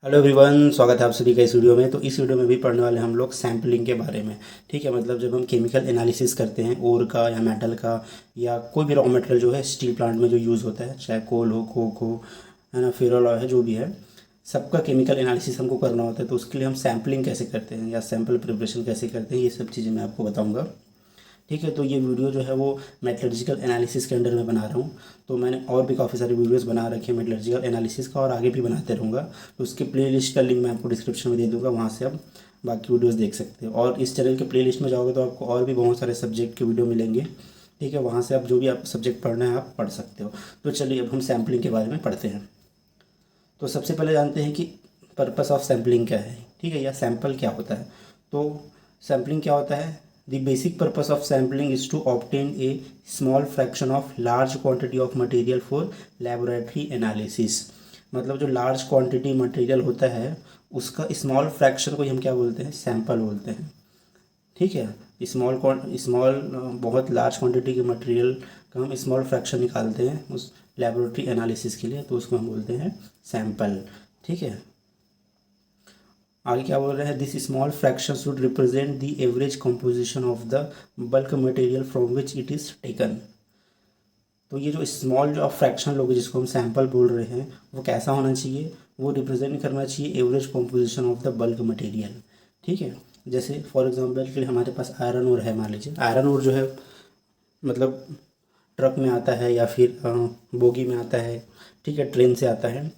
Hello everyone, स्वागत है आप सभी का इस वीडियो में। तो इस वीडियो में भी पढ़ने वाले हम लोग सैम्पलिंग के बारे में। ठीक है, मतलब जब हम केमिकल एनालिसिस करते हैं ओर का या मेटल का या कोई भी रॉ मटेरियल जो है स्टील प्लांट में जो यूज़ होता है, चाहे कोल हो, कोक हो, है ना, फेरल है, जो भी है, सबका केमिकल एनालिसिस हमको करना होता है। तो उसके लिए हम सैम्पलिंग कैसे करते हैं या सैम्पल प्रिपरेशन कैसे करते हैं, ये सब चीज़ें मैं आपको बताऊँगा। ठीक है, तो ये वीडियो जो है वो मेटलर्जिकल एनालिसिस के अंडर में बना रहा हूँ। तो मैंने और भी काफ़ी सारी वीडियोस बना रखी हैं मेटलर्जिकल एनालिसिस का, और आगे भी बनाते रहूँगा। तो उसके प्लेलिस्ट का लिंक मैं आपको डिस्क्रिप्शन में दे दूँगा, वहाँ से आप बाकी वीडियोस देख सकते हो। और इस चैनल के प्लेलिस्ट में जाओगे तो आपको और भी बहुत सारे सब्जेक्ट के वीडियो मिलेंगे। ठीक है, वहाँ से आप जो भी आप सब्जेक्ट पढ़ना है आप पढ़ सकते हो। तो चलिए अब हम सैम्पलिंग के बारे में पढ़ते हैं। तो सबसे पहले जानते हैं कि पर्पस ऑफ सैम्पलिंग क्या है। ठीक है, या सैम्पल क्या होता है। तो सैम्पलिंग क्या होता है? The basic purpose of sampling is to obtain a small fraction of large quantity of material for laboratory analysis. मतलब जो लार्ज क्वांटिटी मटेरियल होता है उसका स्मॉल फ्रैक्शन को हम क्या बोलते हैं? सैम्पल बोलते हैं। ठीक है, स्मॉल बहुत लार्ज क्वांटिटी के मटेरियल का हम स्मॉल फ्रैक्शन निकालते हैं उस लेबोरेटरी एनालिसिस के लिए, तो उसको हम बोलते हैं सैंपल। ठीक है, आगे क्या बोल रहे हैं? This small fraction should represent the average composition of the bulk material from which it is taken. तो ये जो स्मॉल जो फ्रैक्शन लोग जिसको हम सैंपल बोल रहे हैं वो कैसा होना चाहिए? वो रिप्रेजेंट करना चाहिए average composition of the bulk material. ठीक है, जैसे फॉर एग्जांपल के लिए हमारे पास आयरन ओर है। मान लीजिए आयरन ओर जो है मतलब ट्रक में आता है या फिर बोगी में आता है। ठीक है, ट्रेन से आता है,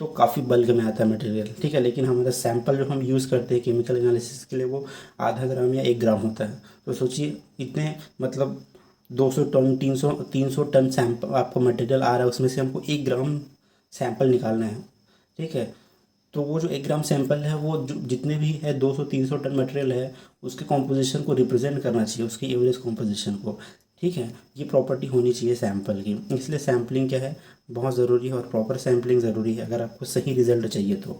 तो काफ़ी बल्क में आता है मटेरियल। ठीक है, लेकिन हमारा सैंपल जो हम यूज़ करते हैं केमिकल एनालिसिस के लिए वो आधा ग्राम या 1 ग्राम होता है। तो सोचिए इतने मतलब 200 टन 300 टन सैंपल आपका मटेरियल आ रहा है, उसमें से हमको 1 ग्राम सैंपल निकालना है। ठीक है, तो वो जो 1 ग्राम सैंपल है वो जो जितने भी है 200-300 टन मटेरियल है उसके कॉम्पोजिशन को रिप्रेजेंट करना चाहिए, उसकी एवरेज कॉम्पोजिशन को। ठीक है, ये प्रॉपर्टी होनी चाहिए सैंपल की, इसलिए सैम्पलिंग क्या है, बहुत ज़रूरी है। और प्रॉपर सैम्पलिंग ज़रूरी है अगर आपको सही रिजल्ट चाहिए तो।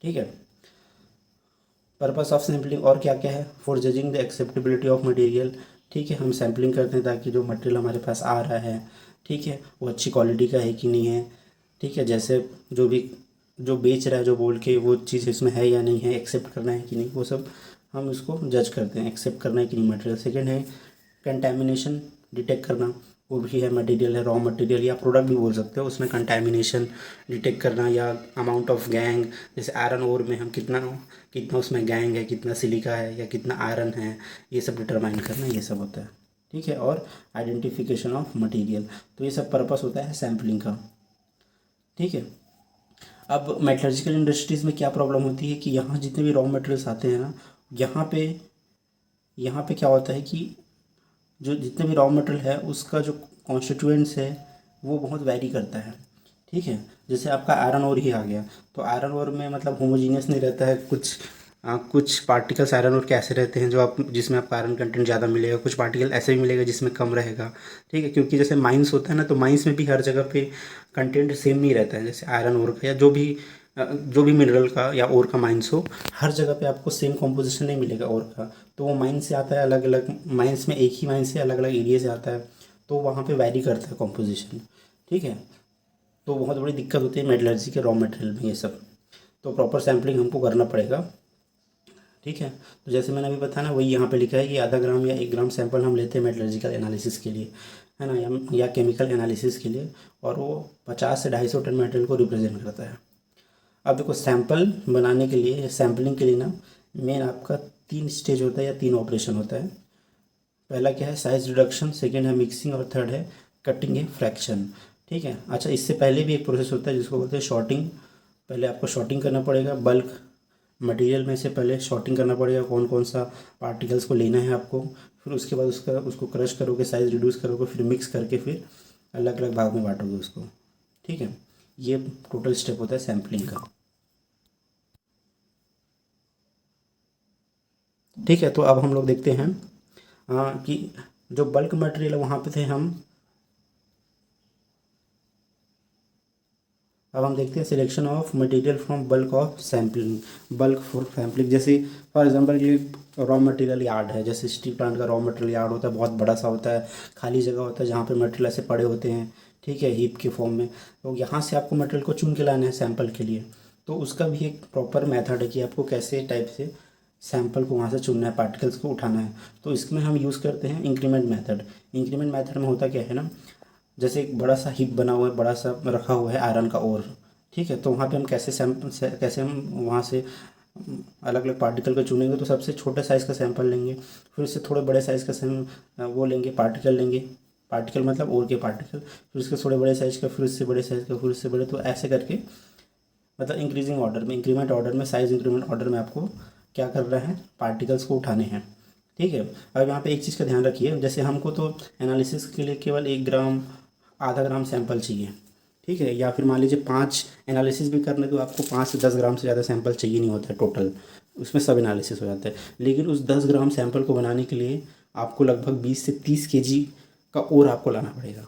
ठीक है, पर्पस ऑफ सैम्पलिंग और क्या क्या है? For judging the acceptability of material. ठीक है, हम सैम्पलिंग करते हैं ताकि जो मटेरियल हमारे पास आ रहा है, ठीक है, वो अच्छी क्वालिटी का है कि नहीं है। ठीक है, जैसे जो भी जो बेच रहा है जो बोल के वो चीज़ इसमें है या नहीं है, एक्सेप्ट करना है कि नहीं, वो सब हम इसको जज करते हैं, एक्सेप्ट करना है कि नहीं मटेरियल। सेकेंड है कंटेमिनेशन डिटेक्ट करना। वो भी है मटेरियल है, रॉ मटेरियल या प्रोडक्ट भी बोल सकते हो, उसमें कंटेमिनेशन डिटेक्ट करना या अमाउंट ऑफ गैंग। जैसे आयरन ओर में हम कितना कितना उसमें गैंग है, कितना सिलिका है या कितना आयरन है, ये सब डिटरमाइन करना, ये सब होता है। ठीक है, और आइडेंटिफिकेशन ऑफ मटेरियल। तो ये सब पर्पस होता है सैम्पलिंग का। ठीक है, अब मेटलर्जिकल इंडस्ट्रीज़ में क्या प्रॉब्लम होती है कि यहाँ जितने भी रॉ मटेरियल्स आते हैं ना, यहाँ पे यहाँ पे क्या होता है कि जो जितने भी रॉ मटेरियल है उसका जो कॉन्स्टिट्यूएंट्स है वो बहुत वैरी करता है। ठीक है, जैसे आपका आयरन ओर ही आ गया, तो आयरन ओर में मतलब होमोजीनियस नहीं रहता है। कुछ पार्टिकल्स आयरन ओर के ऐसे रहते हैं जो आप जिसमें आपका आयरन कंटेंट ज़्यादा मिलेगा, कुछ पार्टिकल ऐसे भी मिलेगा जिसमें कम रहेगा। ठीक है, क्योंकि जैसे माइंस होता है ना, तो माइंस में भी हर जगह पे कंटेंट सेम नहीं रहता है। जैसे आयरन ओर का या जो भी मिनरल का या ओर का माइंस हो, हर जगह पे आपको सेम कॉम्पोजिशन नहीं मिलेगा ओर का। तो वो माइंस से आता है, अलग अलग माइंस में एक ही माइंस से अलग अलग एरिया से आता है, तो वहाँ पे वैरी करता है कॉम्पोजिशन। ठीक है, तो बहुत बड़ी दिक्कत होती है मेटलर्जी के रॉ मटेरियल में ये सब। तो प्रॉपर सैम्पलिंग हमको करना पड़ेगा। ठीक है, तो जैसे मैंने अभी बताया ना, वही यहाँ पे लिखा है कि आधा ग्राम या 1 ग्राम सैंपल हम लेते हैं मेटलर्जिकल एनालिसिस के लिए, है ना, या केमिकल एनालिसिस के लिए, और वो 50 से 250 टन मटेरियल को रिप्रेजेंट करता है। अब देखो सैंपल बनाने के लिए या सैम्पलिंग के लिए ना मेन आपका 3 स्टेज होता है या 3 ऑपरेशन होता है। पहला क्या है? साइज रिडक्शन, सेकेंड है मिक्सिंग, और थर्ड है कटिंग ए फ्रैक्शन। ठीक है, अच्छा, इससे पहले भी एक प्रोसेस होता है जिसको बोलते हैं शॉर्टिंग। पहले आपको शॉर्टिंग करना पड़ेगा, बल्क मटेरियल में से पहले शॉर्टिंग करना पड़ेगा कौन कौन सा पार्टिकल्स को लेना है आपको। फिर उसके बाद उसको क्रश करोगे, साइज़ रिड्यूस करोगे, फिर मिक्स करके फिर अलग अलग भाग में बांटोगे उसको। ठीक है, ये टोटल स्टेप होता है सैम्पलिंग का। ठीक है, तो अब हम लोग देखते हैं कि जो बल्क मटेरियल है वहाँ पे थे हम। अब हम देखते हैं selection of material from bulk of sampling. Bulk for sampling, जैसे फॉर एग्जांपल ये रॉ मटेरियल यार्ड है, जैसे स्टील प्लांट का रॉ मटेरियल यार्ड होता है, बहुत बड़ा सा होता है, खाली जगह होता है जहाँ पे मटेरियल ऐसे पड़े होते हैं। ठीक है, हीप के फॉर्म में। तो यहाँ से आपको मटेरियल को चुन के लाना है सैंपल के लिए। तो उसका भी एक प्रॉपर मेथड है कि आपको कैसे टाइप से सैंपल को वहाँ से चुनना है, पार्टिकल्स को उठाना है। तो इसमें हम यूज़ करते हैं इंक्रीमेंट मेथड। इंक्रीमेंट मेथड में होता क्या है ना, जैसे एक बड़ा सा हीप बना हुआ है, बड़ा सा रखा हुआ है आयरन का ओर, ठीक है। तो वहाँ पे हम कैसे हम वहाँ से अलग अलग पार्टिकल को चुनेंगे, तो सबसे छोटे साइज़ का सैंपल लेंगे, फिर उससे थोड़े बड़े साइज़ का वो लेंगे, पार्टिकल लेंगे, पार्टिकल मतलब और के पार्टिकल, फिर उसके थोड़े बड़े साइज़ का, फिर उससे बड़े साइज़ का, फिर उससे बड़े, तो ऐसे करके मतलब इंक्रीजिंग ऑर्डर में, इंक्रीमेंट ऑर्डर में, साइज़ इंक्रीमेंट ऑर्डर में आपको क्या कर रहा है, पार्टिकल्स को उठाने हैं, ठीक है। अब यहाँ पे एक चीज़ का ध्यान रखिए, जैसे हमको तो एनालिसिस के लिए केवल 1 ग्राम, आधा ग्राम सैंपल चाहिए, ठीक है, या फिर मान लीजिए 5 एनालिसिस भी करने तो आपको 5 से 10 ग्राम से ज़्यादा सैंपल चाहिए नहीं होता है टोटल, उसमें सब एनालिसिस हो जाता है। लेकिन उस 10 ग्राम सैंपल को बनाने के लिए आपको लगभग 20 से 30 केजी का और आपको लाना पड़ेगा,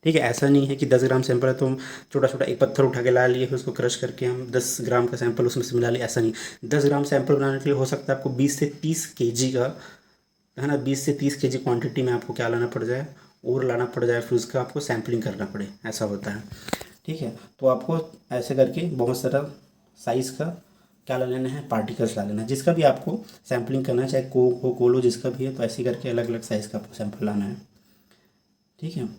ठीक है। ऐसा नहीं है कि 10 ग्राम सैंपल है तो हम छोटा छोटा एक पत्थर उठा के ला लिए, फिर उसको क्रश करके हम 10 ग्राम का सैंपल उसमें से मिला लिए, ऐसा नहीं। 10 ग्राम सैंपल बनाने के लिए हो सकता है आपको 20 से 30 केजी का, है ना, 20 से 30 केजी क्वांटिटी में आपको क्या लाना पड़ जाए, और लाना पड़ जाए, फिर उसका आपको सैम्पलिंग करना पड़े, ऐसा होता है, ठीक है। तो आपको ऐसे करके बहुत सारा साइज़ का क्या ला लेना है, पार्टिकल्स ला लेना है, जिसका भी आपको सैम्पलिंग करना है, चाहे कोलो जिसका भी है, तो ऐसे करके अलग अलग साइज़ का आपको सैंपल लाना है, ठीक है।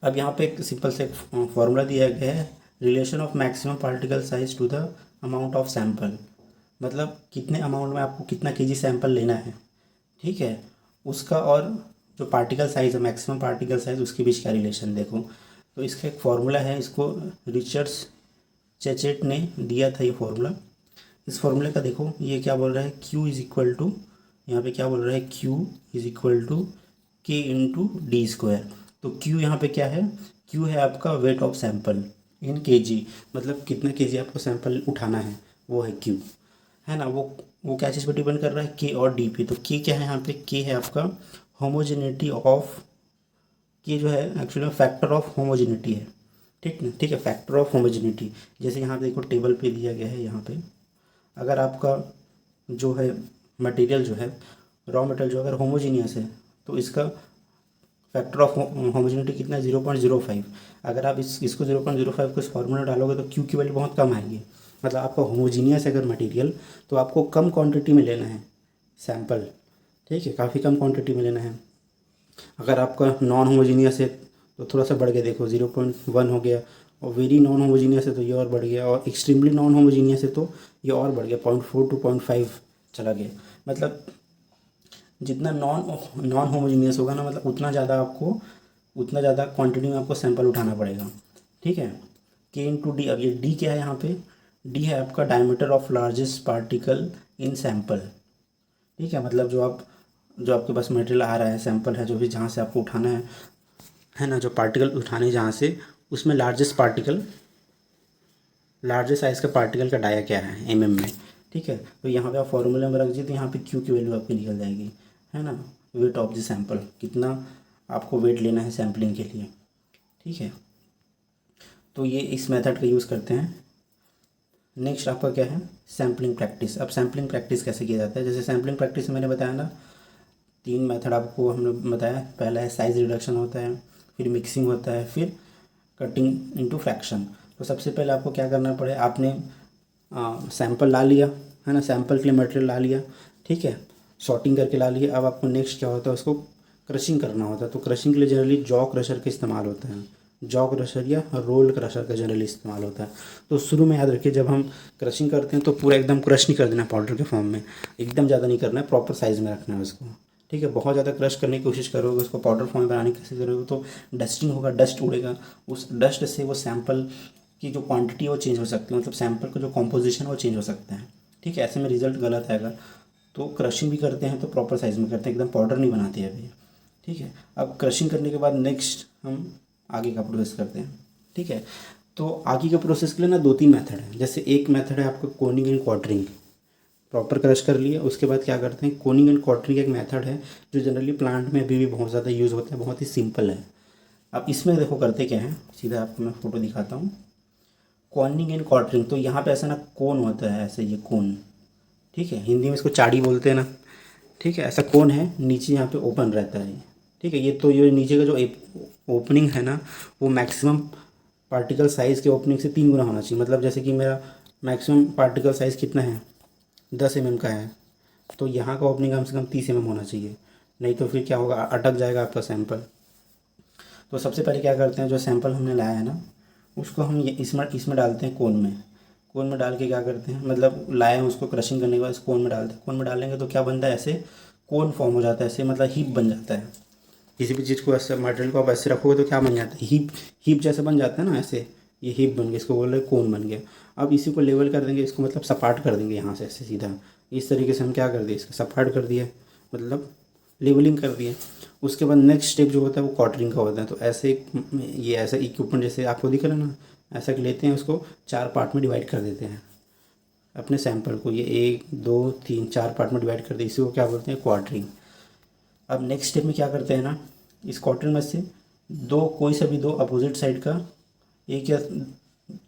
अब यहाँ पे एक सिंपल से फॉर्मूला दिया गया है, relation of maximum particle size to the amount of sample, मतलब कितने अमाउंट में आपको कितना केजी सैंपल लेना है, ठीक है, उसका और जो पार्टिकल साइज़ है, मैक्सिमम पार्टिकल साइज़, उसके बीच क्या रिलेशन देखो। तो इसका एक फॉर्मूला है, इसको रिचर्ड चेचेट ने दिया था ये फॉर्मूला। इस फॉर्मूले का देखो, ये क्या बोल रहा है, Q इज़ इक्वल टू, यहाँ पे क्या बोल रहा है, Q is equal to K into D square. तो Q यहाँ पे क्या है, Q है आपका weight of sample in KG, मतलब कितना केजी आपको सैंपल उठाना है, वो है Q, है ना। वो क्या चीज़ पर डिपेंड कर रहा है, K और D पे। तो K क्या है यहाँ पे, K है आपका होमोजेनिटी ऑफ, K जो है एक्चुअली फैक्टर ऑफ होमोजेनिटी है, ठीक ना, ठीक है, फैक्टर ऑफ होमोजेनिटी। जैसे यहाँ देखो टेबल पे दिया गया है, यहाँ पे अगर आपका जो है मटेरियल जो है, रॉ मटेरियल जो अगर होमोजीनियस है, तो इसका फैक्टर ऑफ होमोजेनिटी कितना है, 0.05। अगर आप इसको 0.05 को इस फॉर्मूला डालोगे तो Q की वैल्यू बहुत कम आएगी। मतलब आपका होमोजीनियस है अगर मटेरियल, तो आपको कम क्वांटिटी में लेना है सैंपल, ठीक है, काफ़ी कम क्वांटिटी में लेना है। अगर आपका नॉन होमोजीनियस है तो थोड़ा सा बढ़ के देखो, 0.1 हो गया, और वेरी नॉन होमोजीनियस है तो ये और बढ़ गया, और एक्सट्रीमली नॉन होमोजीनियस है तो ये और बढ़ गया, 0.4 टू 0.5 चला गया। मतलब जितना नॉन होमोजीनियस होगा ना, मतलब उतना ज़्यादा क्वांटिटी में आपको सैंपल उठाना पड़ेगा, ठीक है। K इंटू डी, अब ये D क्या है यहाँ पे, D है आपका diameter of largest particle in sample, ठीक है। मतलब जो आपके पास मटेरियल आ रहा है, सैंपल है जो भी, जहाँ से आपको उठाना है ना, जो पार्टिकल उठाने जहाँ से, उसमें लार्जेस्ट साइज़ का पार्टिकल का डाया क्या है mm में, ठीक है। तो यहाँ पे आप फॉर्मूले में रख दीजिए, तो यहाँ पे Q की वैल्यू आपकी निकल जाएगी, है ना, वेट ऑफ द सैंपल, कितना आपको वेट लेना है सैम्पलिंग के लिए, ठीक है। तो ये इस मेथड का यूज़ करते हैं। नेक्स्ट आपका क्या है, सैम्पलिंग प्रैक्टिस। अब सैम्पलिंग प्रैक्टिस कैसे किया जाता है, जैसे सैम्पलिंग प्रैक्टिस मैंने बताया ना, 3 मेथड आपको हमने बताया। पहला है साइज़ रिडक्शन होता है, फिर मिक्सिंग होता है, फिर कटिंग इनटू फ्रैक्शन। तो सबसे पहले आपको क्या करना पड़े, आपने सैंपल ला लिया, है ना, सैंपल के लिए मटेरियल ला लिया, ठीक है, सॉर्टिंग करके ला लिया। अब आपको नेक्स्ट क्या होता है, उसको क्रशिंग करना होता है। तो क्रशिंग के लिए जनरली जॉ क्रशर का इस्तेमाल होता है, जॉ क्रशर या रोल्ड क्रशर का जनरली इस्तेमाल होता है। तो शुरू में याद रखिए, जब हम क्रशिंग करते हैं तो पूरा एकदम क्रश नहीं कर देना पाउडर के फॉर्म में, एकदम ज़्यादा नहीं करना है, प्रॉपर साइज़ में रखना है उसको, ठीक है। बहुत ज़्यादा क्रश करने की कोशिश करोगे, उसको पाउडर फॉर्म में बनाने की कोशिश करोगे, तो डस्टिंग होगा, डस्ट उड़ेगा, उस डस्ट से वो सैंपल की जो क्वांटिटी है वो चेंज हो सकती है, मतलब सैंपल का जो कॉम्पोजिशन है वो चेंज हो सकता है, ठीक है। ऐसे में रिजल्ट गलत आएगा। तो क्रशिंग भी करते हैं तो प्रॉपर साइज़ में करते हैं, एकदम पाउडर नहीं बनाते हैं अभी, ठीक है। अब क्रशिंग करने के बाद नेक्स्ट हम आगे का प्रोसेस करते हैं, ठीक है। तो आगे के प्रोसेस के लिए ना 2-3 मेथड है। जैसे एक मेथड है आपका Koenig and quartering, proper crush कर लिया, उसके बाद क्या करते हैं, कोनिंग एंड क्वार्टरिंग एक मेथड है जो जनरली प्लांट में अभी भी बहुत ज़्यादा यूज़ होता है, बहुत ही सिंपल है। अब इसमें देखो करते क्या है, सीधा आपको मैं फ़ोटो दिखाता हूँ। कॉर्निंग एंड क्वार्टरिंग, तो यहाँ पे ऐसा ना कोन होता है, ऐसे ये कोन, ठीक है, हिंदी में इसको चाड़ी बोलते हैं ना, ठीक है। ऐसा कोन है, नीचे यहाँ पे ओपन रहता है, ठीक है। ये नीचे का जो ओपनिंग है ना, वो मैक्सिमम पार्टिकल साइज़ के ओपनिंग से 3 गुना होना चाहिए। मतलब जैसे कि मेरा मैक्सिमम पार्टिकल साइज़ कितना है, 10 mm का है, तो यहाँ का ओपनिंग कम से कम 30 mm होना चाहिए, नहीं तो फिर क्या होगा, अटक जाएगा आपका सैंपल। तो सबसे पहले क्या करते हैं, जो सैंपल हमने लाया है ना, उसको हम ये इसमें डालते हैं कोन में। कोन में डाल के क्या करते हैं, मतलब लाए हैं उसको क्रशिंग करने के बाद कोन में डालते हैं। कोन में डालेंगे तो क्या बनता है, ऐसे कोन फॉर्म हो जाता है, ऐसे मतलब हीप बन जाता है। किसी भी चीज़ को ऐसे मटेरियल को आप ऐसे रखोगे तो क्या बन जाता है, हीप। हीप जैसे बन जाता है ना, ऐसे ये हीप बन गया, इसको बोल रहे कोन बन गया। अब इसी को लेवल कर देंगे, इसको मतलब सपाट कर देंगे यहाँ से ऐसे सीधा। इस तरीके से हम क्या कर दिए, इसको सपाट कर दिया, मतलब लेवलिंग कर दिए। उसके बाद नेक्स्ट स्टेप जो होता है वो क्वार्टरिंग का होता है। तो ऐसे ये ऐसा इक्विपमेंट जैसे आपको दिख रहा है ना, ऐसा कि लेते हैं, उसको 4 पार्ट में डिवाइड कर देते हैं अपने सैंपल को। ये 1 2 3 4 पार्ट में डिवाइड कर दिए, इसी को क्या बोलते हैं, क्वार्टरिंग। अब नेक्स्ट स्टेप में क्या करते हैं ना, इस क्वार्टरिंग में से कोई सा भी दो अपोजिट साइड का एक या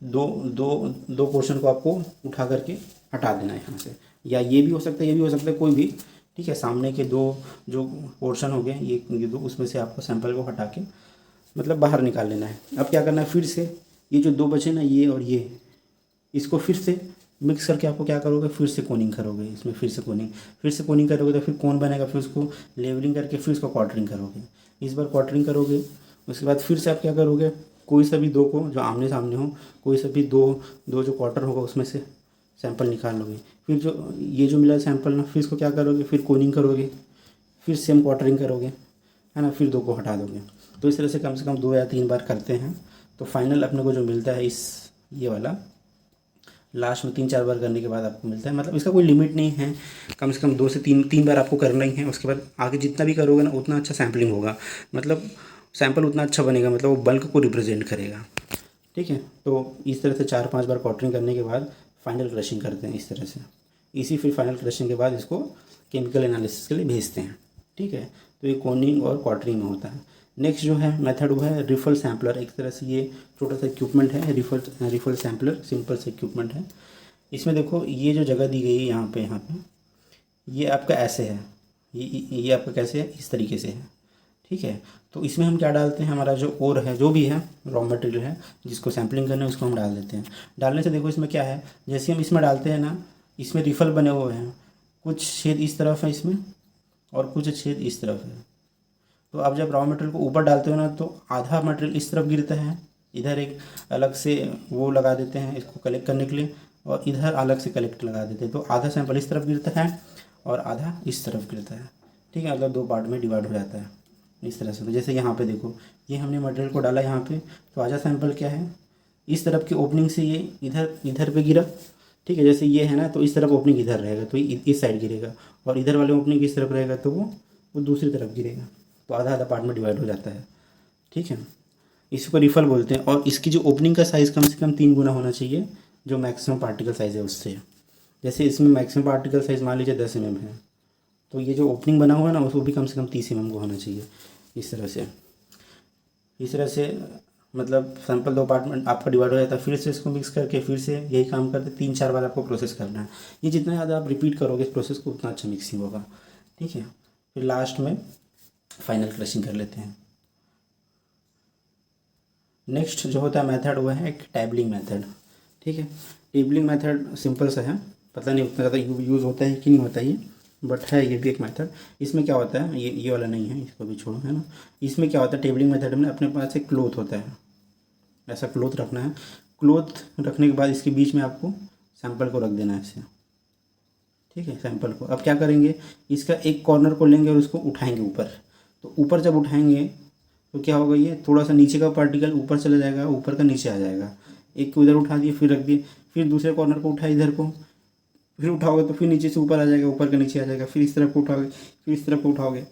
दो दो दो पोर्शन को आपको उठा करके हटा देना है यहाँ से, या ये भी हो सकता है, ये भी हो सकता है, कोई भी, ठीक है। सामने के दो जो पोर्शन हो गए ये दो, उसमें से आपको सैंपल को हटा के मतलब बाहर निकाल लेना है। अब क्या करना है, फिर से ये जो 2 बचे ना, ये और ये, इसको फिर से मिक्स करके आपको क्या करोगे, फिर से कोनिंग करोगे इसमें, फिर से कोनिंग करोगे तो फिर कोन बनेगा, फिर उसको लेवलिंग करके फिर उसको क्वार्टरिंग करोगे। इस बार क्वार्टरिंग करोगे, उसके बाद फिर से आप क्या करोगे, कोई सा भी 2 को जो आमने सामने हो, कोई सा भी दो जो क्वार्टर होगा उसमें से सैंपल निकाल लोगे। फिर जो ये जो मिला सैंपल ना, फिर इसको क्या करोगे, फिर कोनिंग करोगे, फिर सेम क्वार्टरिंग करोगे, है ना, फिर 2 को हटा दोगे। तो इस तरह से कम 2 या 3 बार करते हैं, तो फाइनल अपने को जो मिलता है इस ये वाला, लास्ट में 3-4 बार करने के बाद आपको मिलता है। मतलब इसका कोई लिमिट नहीं है, कम से कम 2 से 3 बार आपको करना ही है। उसके बाद आगे जितना भी करोगे ना, उतना अच्छा सैम्पलिंग होगा, मतलब सैंपल उतना अच्छा बनेगा, मतलब वो बल्क को रिप्रेजेंट करेगा, ठीक है। तो इस तरह से 4-5 बार क्वार्टरिंग करने के बाद फाइनल क्रशिंग करते हैं इस तरह से। फिर फाइनल क्रशिंग के बाद इसको केमिकल एनालिसिस के लिए भेजते हैं, ठीक है। तो ये कोनिंग और क्वार्टरिंग में होता है। नेक्स्ट जो है मेथड वो है रिफल सैम्पलर। एक तरह से ये छोटा सा इक्विपमेंट है, रिफल सैम्पलर, सिंपल सा इक्विपमेंट है। इसमें देखो ये जो जगह दी गई है यहाँ पे ये आपका ऐसे है, ये आपका कैसे है, इस तरीके से है, ठीक है। तो इसमें हम क्या डालते हैं, हमारा जो ओर है, जो भी है रॉ मटेरियल है जिसको सैम्पलिंग करना है, उसको हम डाल देते हैं। डालने से देखो इसमें क्या है, जैसे हम इसमें डालते हैं ना, इसमें रिफल बने हुए हैं, कुछ छेद इस तरफ है इसमें और कुछ छेद इस तरफ है। तो आप जब रॉ मटेरियल को ऊपर डालते हो ना, तो आधा मटेरियल इस तरफ गिरता है, इधर एक अलग से वो लगा देते हैं इसको कलेक्ट करने के लिए, और इधर अलग से कलेक्ट लगा देते हैं। तो आधा सैंपल इस तरफ गिरता है और आधा इस तरफ गिरता है, ठीक है। मतलब 2 पार्ट में डिवाइड हो जाता है इस तरह से। तो जैसे यहाँ पे देखो, ये हमने मटेरियल को डाला यहाँ पे, तो आधा सैंपल क्या है, इस तरफ की ओपनिंग से ये इधर पे गिरा, ठीक है। जैसे ये है ना, तो इस तरफ ओपनिंग इधर रहेगा, तो इस साइड गिरेगा, और इधर वाले ओपनिंग इस तरफ रहेगा, तो वो दूसरी तरफ गिरेगा। तो आधा पार्ट में डिवाइड हो जाता है, ठीक है। इसी को रिफल बोलते हैं। और इसकी जो ओपनिंग का साइज़ कम से कम 3 गुना होना चाहिए जो मैक्सिमम पार्टिकल साइज़ है उससे। जैसे इसमें मैक्सिमम पार्टिकल साइज़ मान लीजिए 10 mm है, तो ये जो ओपनिंग बना हुआ है ना, उसको भी कम से कम 30 mm को होना चाहिए। इस तरह से मतलब सैंपल 2 पार्ट में आपका डिवाइड हो जाता है। फिर से इसको मिक्स करके फिर से यही काम करते 3-4 बार आपको प्रोसेस करना है। ये जितना ज़्यादा आप रिपीट करोगे इस प्रोसेस को, उतना अच्छा मिक्सिंग होगा, ठीक है। फिर लास्ट में फाइनल क्रशिंग कर लेते हैं। नेक्स्ट जो होता है मेथड वो है एक टेबलिंग मेथड, ठीक है। टेबलिंग मेथड सिंपल सा है, पता नहीं उतना ज़्यादा यूज़ होता है कि नहीं होता है, बट है ये भी एक मेथड। इसमें क्या होता है, ये वाला नहीं है, इसको भी छोड़ो, है ना। इसमें क्या होता है, टेबलिंग मेथड में अपने पास एक क्लोथ होता है, ऐसा क्लोथ रखना है। क्लोथ रखने के बाद इसके बीच में आपको सैंपल को रख देना है ऐसे, ठीक है। सैंपल को अब क्या करेंगे, इसका एक कॉर्नर को लेंगे और उसको उठाएंगे ऊपर। तो ऊपर जब उठाएंगे तो क्या होगा, ये थोड़ा सा नीचे का पार्टिकल ऊपर चला जाएगा, ऊपर का नीचे आ जाएगा। एक को इधर उठा दिए, फिर रख दिए, फिर दूसरे कॉर्नर को उठाए इधर को, फिर उठाओगे तो फिर नीचे से ऊपर आ जाएगा, ऊपर का नीचे आ जाएगा, फिर इस तरफ को उठाओगे, फिर इस तरफ को उठाओगे,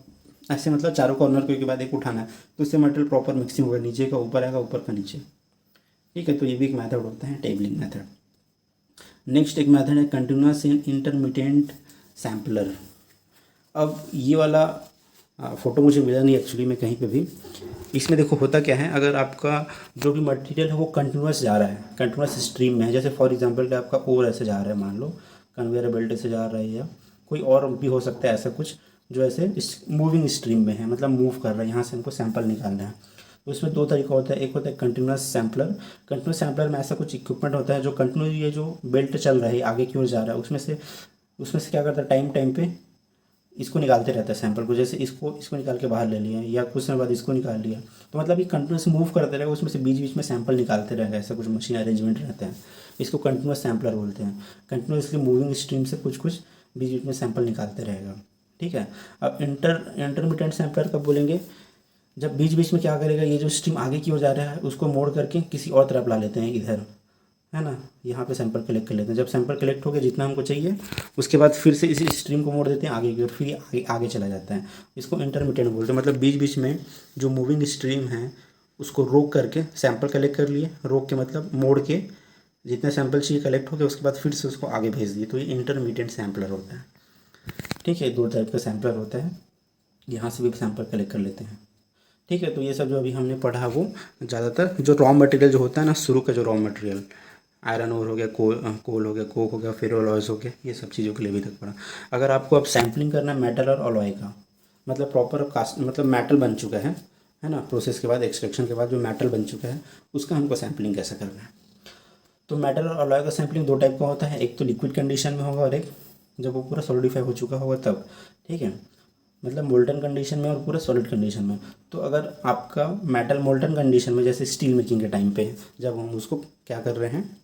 ऐसे मतलब चारों कॉर्नर को एक के बाद एक उठाना है। तो इससे मटेरियल प्रॉपर मिक्सिंग होगा, नीचे का ऊपर आएगा, ऊपर का नीचे, ठीक है। तो ये भी एक मेथड होता है टेबलिंग मेथड। नेक्स्ट एक मेथड है कंटिन्यूअस इंटरमिटेंट सैम्पलर। अब ये वाला फ़ोटो मुझे मिला नहीं एक्चुअली में कहीं पे भी। इसमें देखो होता क्या है, अगर आपका जो भी मटेरियल है वो कंटिन्यूअस जा रहा है, कंटिन्यूअस स्ट्रीम में है, जैसे फॉर एग्जांपल आपका ओर ऐसे जा रहा है, मान लो कन्वेयर बेल्ट से जा रहा है, या कोई और भी हो सकता है ऐसा कुछ जो ऐसे मूविंग स्ट्रीम में है, मतलब मूव कर रहा है, यहाँ से हमको सैंपल निकालना है। तो इसमें दो तरीका होता है, एक होता है कंटिन्यूस सैम्पलर। कंटिन्यूस सैम्पलर में ऐसा कुछ इक्विपमेंट होता है जो कंटिन्यू ये जो बेल्ट चल रहा है आगे की ओर जा रहा है, उसमें से क्या करता है, टाइम टाइम पे इसको निकालते रहता है सैंपल को। जैसे इसको निकाल के बाहर ले लिया या कुछ समय बाद इसको निकाल लिया, तो मतलब ये कंटिन्यूस मूव करते रहेगा, उसमें से बीच बीच में सैंपल निकालते रहेगा। ऐसा कुछ मशीन अरेंजमेंट रहता है, इसको कंटिन्यूस सैम्पलर बोलते हैं। कंटिन्यूसली मूविंग स्ट्रीम से कुछ कुछ बीच बीच में सैंपल निकालते रहेगा, ठीक है। अब इंटरमीडिएट सैंपलर कब बोलेंगे, जब बीच बीच में क्या करेगा, ये जो स्ट्रीम आगे की ओर जा रहा है उसको मोड़ करके किसी और तरफ ला लेते हैं इधर, है ना, यहाँ पे सैंपल कलेक्ट कर लेते हैं। जब सैंपल कलेक्ट हो गया जितना हमको चाहिए, उसके बाद फिर से इसी स्ट्रीम को मोड़ देते हैं आगे की ओर, फिर आगे आगे चला जाता है। इसको इंटरमीडिएट बोलते हैं। मतलब बीच बीच में जो मूविंग स्ट्रीम है उसको रोक करके सैंपल कलेक्ट कर लिए, रोक के मतलब मोड़ के जितने सैंपल चाहिए कलेक्ट हो गए, उसके बाद फिर से उसको आगे भेज दिए, तो ये इंटरमीडिएट सैंपलर होता है, ठीक है। दो टाइप का सैंपलर होता है, यहाँ से भी सैंपल कलेक्ट कर लेते हैं, ठीक है। तो ये सब जो अभी हमने पढ़ा वो ज़्यादातर जो रॉ मटेरियल जो होता है ना, शुरू का जो रॉ मटेरियल, आयरन ओर हो गया, कोल हो गया, कोक हो गया, फेरोलॉयज़ हो गया, ये सब चीज़ों के लिए अभी तक पढ़ा। अगर आपको अब सैम्पलिंग करना है मेटल और अलॉय का, मतलब प्रॉपर कास्ट, मतलब मेटल बन चुका है ना, प्रोसेस के बाद एक्सट्रैक्शन के बाद जो मेटल बन चुका है उसका हमको सैम्पलिंग कैसे करना है। तो मेटल और अलॉय का सैम्पलिंग दो टाइप का होता है, एक तो लिक्विड कंडीशन में होगा और एक जब वो पूरा सॉलिडिफाई हो चुका होगा तब, ठीक है। मतलब मोल्टन कंडीशन में और पूरा सॉलिड कंडीशन में। तो अगर आपका मेटल मोल्टन कंडीशन में, जैसे स्टील मेकिंग के टाइम पे जब हम उसको क्या कर रहे हैं,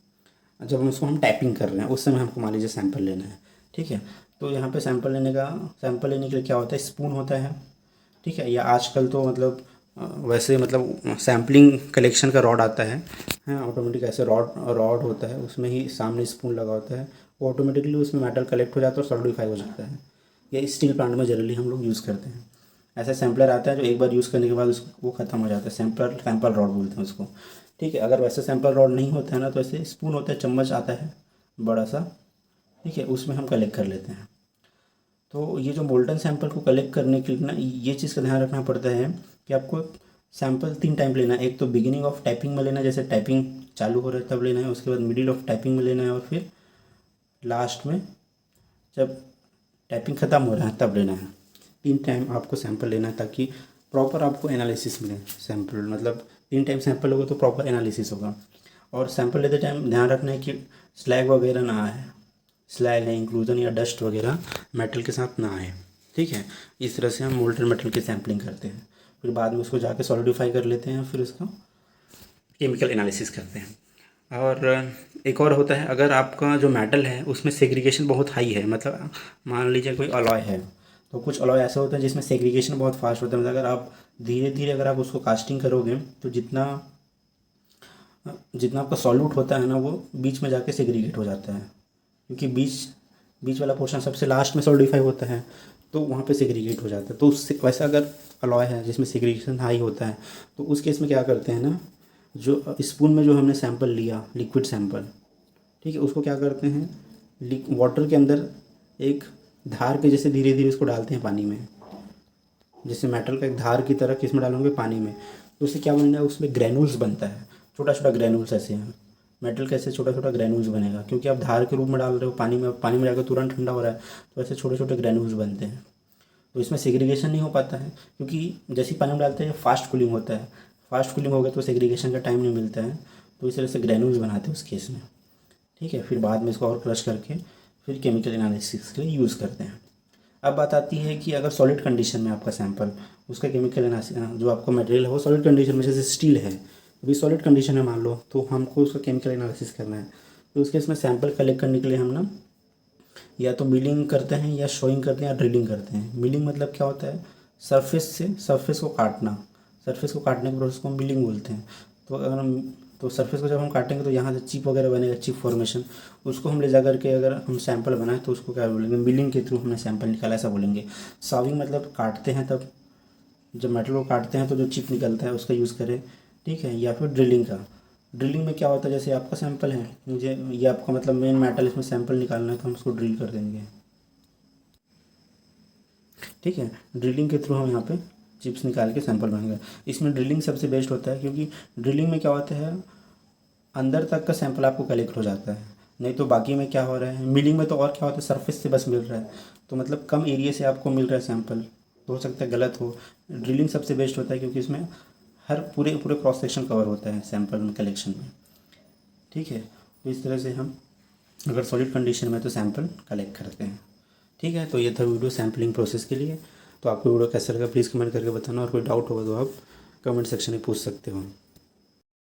जब हम उसको टैपिंग कर रहे हैं उस समय हमको मान लीजिए सैंपल लेना है, ठीक है। तो यहाँ पे सैंपल लेने के लिए क्या होता है, स्पून होता है, ठीक है। या आजकल तो मतलब वैसे मतलब सैम्पलिंग कलेक्शन का रॉड आता है, ऑटोमेटिक ऐसे रॉड होता है, उसमें ही सामने स्पून लगा होता है, वो ऑटोमेटिकली उसमें मेटल कलेक्ट हो जाता है और सॉलिडिफाई हो जाता है। ये स्टील प्लांट में जनरली हम लोग यूज़ करते हैं। ऐसा सैम्पलर आता है जो एक बार यूज़ करने के बाद उसको वो ख़त्म हो जाता है, सैंपल रॉड बोलते हैं उसको, ठीक है। अगर वैसे सैंपल रॉड नहीं होता है ना, तो ऐसे स्पून होता है, चम्मच आता है बड़ा सा, ठीक है, उसमें हम कलेक्ट कर लेते हैं। तो ये जो मोल्टन सैंपल को कलेक्ट करने के लिए ना, ये चीज़ का ध्यान रखना पड़ता है कि आपको सैंपल 3 टाइम लेना है। एक तो बिगिनिंग ऑफ टाइपिंग में लेना है, जैसे टाइपिंग चालू हो रहा है तब लेना है, उसके बाद मिडिल ऑफ टाइपिंग में लेना है, और फिर लास्ट में जब टाइपिंग ख़त्म हो रहा है तब लेना है। 3 टाइम आपको सैंपल लेना है ताकि प्रॉपर आपको एनालिसिस मिले। सैंपल मतलब 3 टाइम सैंपल होगा तो प्रॉपर एनालिसिस होगा। और सैंपल लेते टाइम ध्यान रखना है कि स्लैग वगैरह ना आए, स्लैग है इंक्लूजन या डस्ट वगैरह मेटल के साथ ना आए, ठीक है। इस तरह से हम मोल्टन मेटल की सैम्पलिंग करते हैं, फिर बाद में उसको जाके सॉलिडिफाई कर लेते हैं, फिर उसका केमिकल एनालिसिस करते हैं। और एक और होता है, अगर आपका जो मेटल है उसमें सेग्रीगेशन बहुत हाई है, मतलब मान लीजिए कोई अलॉय है, तो कुछ अलॉय ऐसे होते हैं जिसमें सेग्रीगेशन बहुत फास्ट होता है। मतलब अगर आप धीरे धीरे अगर आप उसको कास्टिंग करोगे तो जितना जितना आपका सॉल्यूट होता है ना, वो बीच में जाके सेग्रीगेट हो जाता है, क्योंकि बीच बीच वाला पोर्शन सबसे लास्ट में सॉलिडिफाई होता है, तो वहाँ पे सेग्रीगेट हो जाता है। तो उससे वैसा अगर अलॉय है जिसमें सेग्रीगेशन हाई होता है, तो उस केस में क्या करते हैं ना, जो स्पून में जो हमने सैंपल लिया लिक्विड सैंपल, ठीक है, उसको क्या करते हैं, वाटर के अंदर एक धार के जैसे धीरे धीरे उसको डालते हैं पानी में, जैसे मेटल का एक धार की तरह किस में डालोगे, पानी में। तो उससे क्या बनना है, उसमें ग्रैनुल्स बनता है, छोटा छोटा ग्रैनुल्स ऐसे हैं। मेटल कैसे छोटा छोटा ग्रैनुल्स बनेगा, क्योंकि आप धार के रूप में डाल रहे हो पानी में, पानी में जाकर तुरंत ठंडा हो रहा है, तो ऐसे छोटे छोटे ग्रैनुल्स बनते हैं। तो इसमें सेग्रीगेशन नहीं हो पाता है, क्योंकि जैसे ही पानी में डालते हैं फास्ट कूलिंग होता है, फास्ट कूलिंग हो गया तो सेग्रीगेशन का टाइम नहीं मिलता है, तो इस तरह से ग्रैनुल्स बनाते हैं उस केस में, ठीक है। फिर बाद में इसको और क्रश करके फिर केमिकल एनालिसिस के लिए यूज़ करते हैं। अब बात आती है कि अगर सॉलिड कंडीशन में आपका सैंपल, उसका केमिकल एनालिसिस, जो आपका मटेरियल है वो सॉलिड कंडीशन में, जैसे स्टील है अभी सॉलिड कंडीशन में मान लो, तो हमको उसका केमिकल एनालिसिस करना है। तो उसके इसमें सैंपल कलेक्ट करने के लिए हम ना या तो मिलिंग करते हैं या शोइंग करते हैं या ड्रिलिंग करते हैं। मिलिंग मतलब क्या होता है, सरफेस को काटना, सरफेस को काटने के प्रोसेस को हम मिलिंग बोलते हैं। तो अगर हम तो सरफेस को जब हम काटेंगे तो यहाँ से चिप वगैरह बनेगा, चिप फॉर्मेशन, उसको हम ले जा करके अगर हम सैंपल बनाए तो उसको क्या बोलेंगे, मिलिंग के थ्रू हमने सैंपल निकाला, ऐसा बोलेंगे। सॉविंग मतलब काटते हैं, तब जब मेटल को काटते हैं तो जो चिप निकलता है उसका यूज़ करें, ठीक है। या फिर ड्रिलिंग का, ड्रिलिंग में क्या होता है, जैसे आपका सैंपल है, मुझे ये आपका मतलब मेन मेटल, इसमें सैंपल निकालना है तो हम उसको ड्रिल कर देंगे, ठीक है। ड्रिलिंग के थ्रू हम यहाँ पे चिप्स निकाल के सैंपल बनाएंगे। इसमें ड्रिलिंग सबसे बेस्ट होता है, क्योंकि ड्रिलिंग में क्या होता है, अंदर तक का सैंपल आपको कलेक्ट हो जाता है। नहीं तो बाकी में क्या हो रहा है, मिलिंग में तो और क्या होता है, सरफेस से बस मिल रहा है, तो मतलब कम एरिया से आपको मिल रहा है सैंपल, तो हो सकता है गलत हो। ड्रिलिंग सबसे बेस्ट होता है क्योंकि इसमें हर पूरे पूरे क्रॉस सेक्शन कवर होता है सैंपल कलेक्शन में, ठीक है। तो इस तरह से हम अगर सॉलिड कंडीशन में तो सैंपल कलेक्ट करते हैं, ठीक है। तो ये था वीडियो सैम्पलिंग प्रोसेस के लिए। तो आपको वीडियो कैसा लगा प्लीज़ कमेंट करके बताना, और कोई डाउट होगा तो आप कमेंट सेक्शन में पूछ सकते हो।